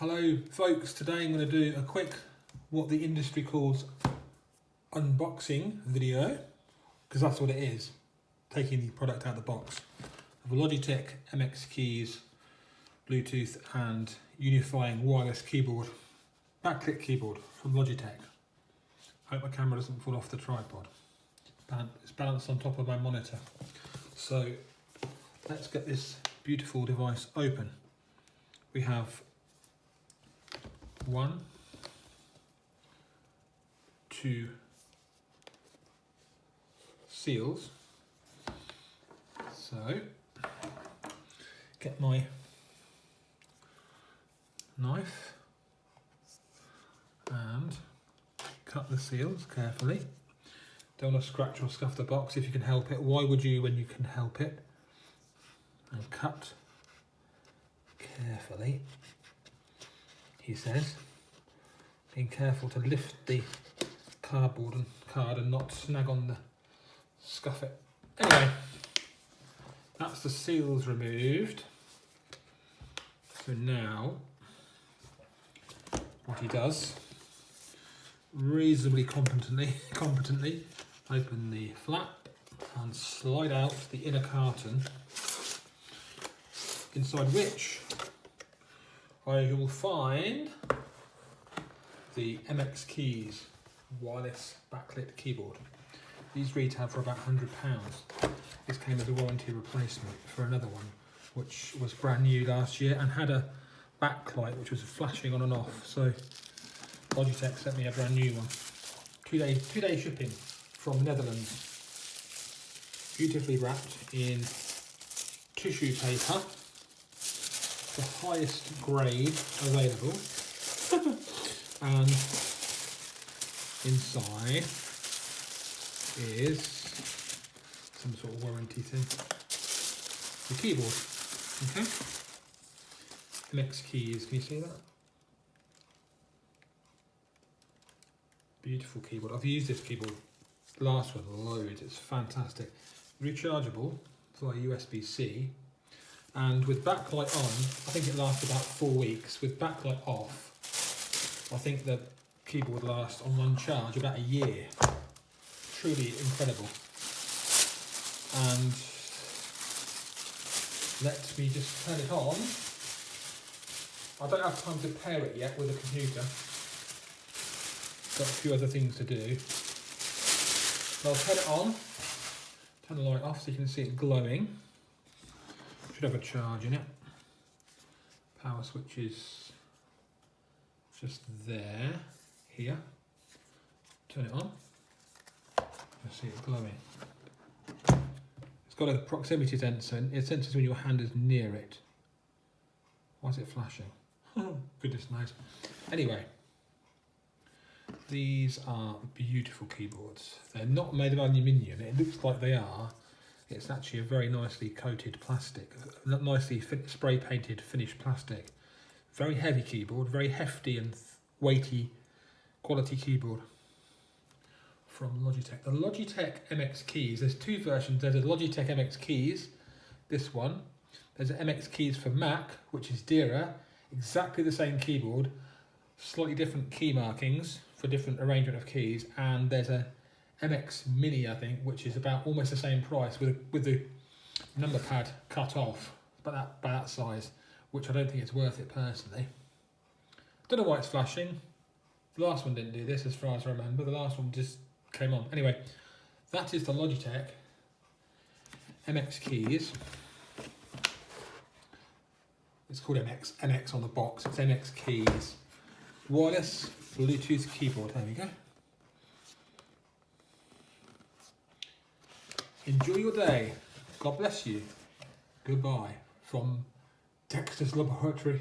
Hello folks, today I'm going to do a quick, what the industry calls unboxing video, because that's what it is, taking the product out of the box. Of a Logitech MX keys, Bluetooth and unifying wireless keyboard, backlit keyboard from Logitech. Hope my camera doesn't fall off the tripod. It's balanced on top of my monitor. So let's get this beautiful device open. We have 1, 2 seals. So get my knife and cut the seals carefully. Don't want to scratch or scuff the box if you can help it. Why would you when you can help it? And cut carefully, he says, being careful to lift the card and not snag on the scuff it. Anyway, that's the seals removed. So now what he does, reasonably competently open the flap and slide out the inner carton, inside which you will find the MX Keys wireless backlit keyboard. These retail for about £100. This came as a warranty replacement for another one, which was brand new last year and had a backlight which was flashing on and off. So Logitech sent me a brand new one. Two-day shipping from the Netherlands. Beautifully wrapped in tissue paper, the highest grade available, and inside is some sort of warranty thing. The keyboard, okay? MX Keys, can you see that? Beautiful keyboard. I've used this keyboard, the last one, loads. It's fantastic. Rechargeable via USB-C. And with backlight on, I think it lasts about 4 weeks. With backlight off, I think the keyboard lasts on one charge about a year. Truly incredible. And let me just turn it on. I don't have time to pair it yet with a computer. Got a few other things to do. So I'll turn it on, turn the light off so you can see it glowing. Should have a charge in it. Power switch is just there, here. Turn it on. You'll see it glowing. It's got a proximity sensor, and it senses when your hand is near it. Why is it flashing? Goodness knows. Anyway, these are beautiful keyboards. They're not made of aluminium. It looks like they are. It's actually a very nicely coated plastic, nicely spray painted finished plastic. Very heavy keyboard, very hefty and weighty quality keyboard from Logitech. The Logitech MX Keys, there's two versions. There's a Logitech MX Keys, this one. There's an MX Keys for Mac, which is dearer. Exactly the same keyboard, slightly different key markings for different arrangement of keys. And there's a MX Mini, I think, which is about almost the same price with the number pad cut off by that size, which I don't think it's worth it personally. Don't know why it's flashing. The last one didn't do this as far as I remember. The last one just came on. Anyway, that is the Logitech MX Keys. It's called MX on the box. It's MX Keys. Wireless Bluetooth keyboard. There we go. Enjoy your day. God bless you. Goodbye from Dexter's Laboratory.